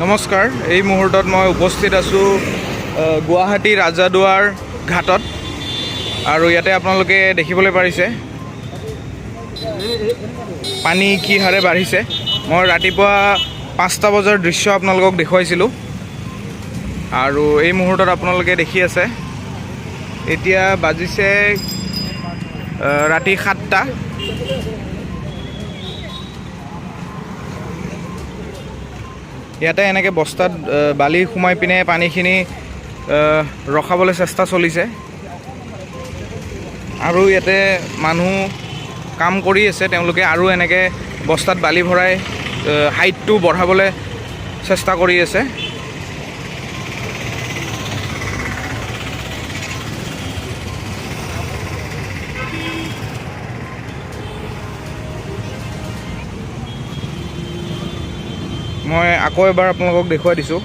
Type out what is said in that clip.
নমস্কাৰ, এই মুহূৰ্তত মই উপস্থিত আছোঁ গুৱাহাটী ৰাজাদুৱাৰ ঘাটত আৰু ইয়াতে আপোনালোকে দেখিবলৈ পাৰিছে পানী কি হাৰে বাঢ়িছে। মই ৰাতিপুৱা 5টা বজাৰ দৃশ্য আপোনালোকক দেখুৱাইছিলোঁ আৰু এই মুহূৰ্তত আপোনালোকে দেখি আছে এতিয়া বাজিছে ৰাতি 7টা। ইয়াতে এনেকৈ বস্তাত বালি সোমাই পিনে পানীখিনি ৰখাবলৈ চেষ্টা চলিছে আৰু ইয়াতে মানুহ কাম কৰি আছে, তেওঁলোকে আৰু এনেকৈ বস্তাত বালি ভৰাই হাইটটো বঢ়াবলৈ চেষ্টা কৰি আছে। মই আকৌ এবাৰ আপোনালোকক দেখুৱাই দিছোঁ।